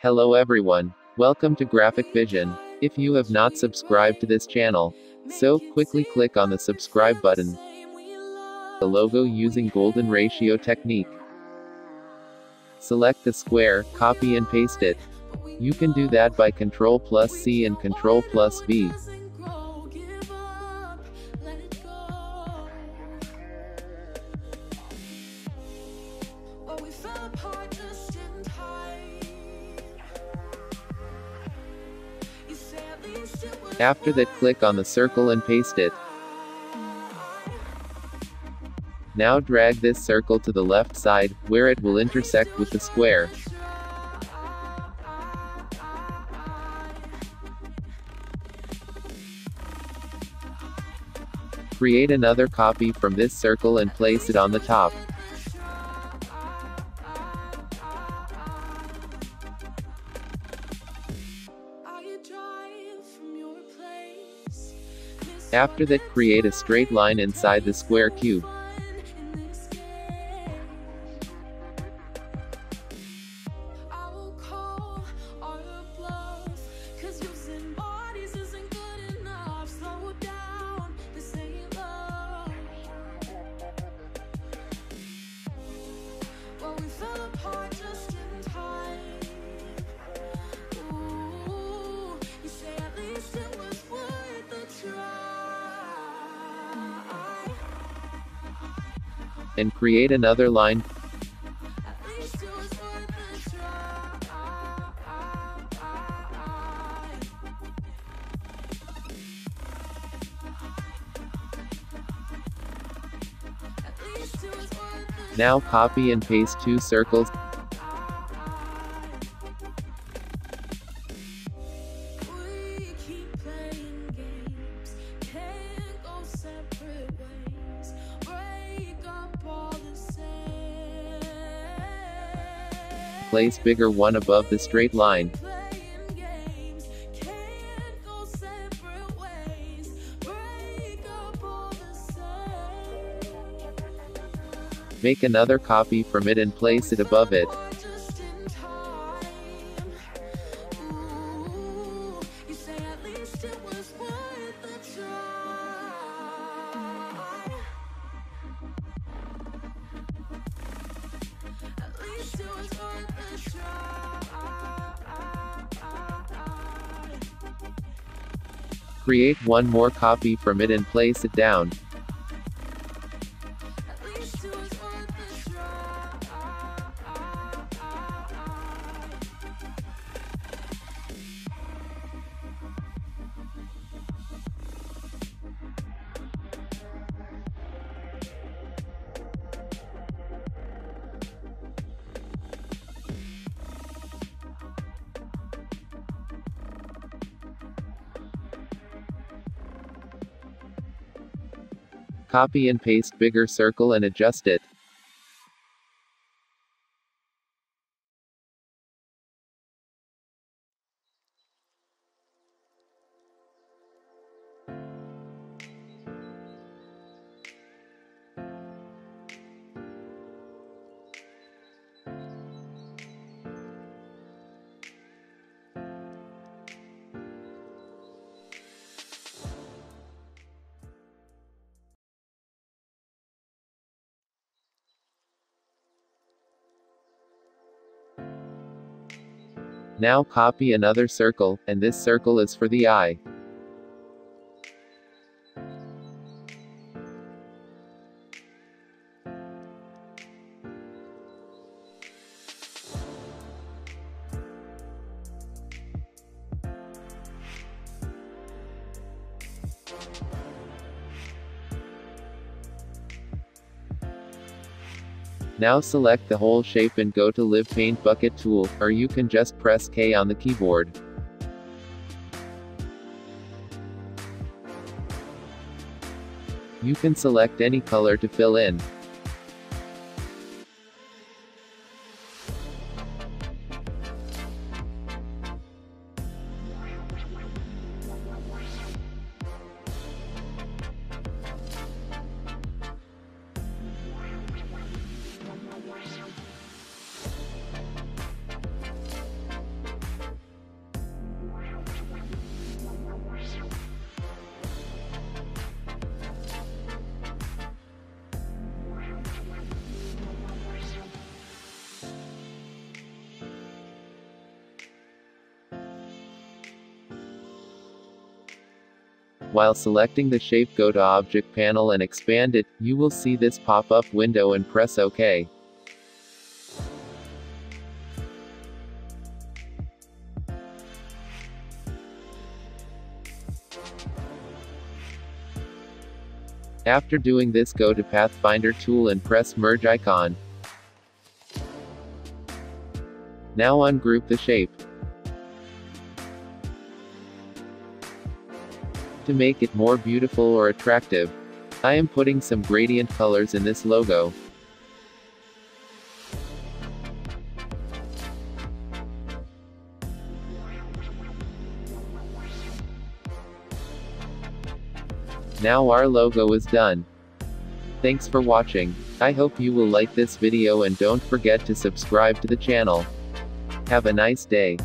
Hello everyone. Welcome to Graphic Vision. If you have not subscribed to this channel, so quickly click on the subscribe button. The logo using golden ratio technique. Select the square, copy and paste it. You can do that by Ctrl+C and Ctrl+V. After that, click on the circle and paste it. Now drag this circle to the left side, where it will intersect with the square. Create another copy from this circle and place it on the top. After that, create a straight line inside the square cube. And create another line. Now copy and paste two circles. Place bigger one above the straight line. Make another copy from it and place it above it. Create one more copy from it and place it down. Copy and paste bigger circle and adjust it. Now copy another circle, and this circle is for the eye. Now select the whole shape and go to Live Paint Bucket tool, or you can just press K on the keyboard. You can select any color to fill in. While selecting the shape, go to Object Panel and expand it. You will see this pop-up window and press OK. After doing this, go to Pathfinder tool and press Merge icon. Now ungroup the shape. To make it more beautiful or attractive, I am putting some gradient colors in this logo. Now our logo is done. Thanks for watching. I hope you will like this video and don't forget to subscribe to the channel. Have a nice day.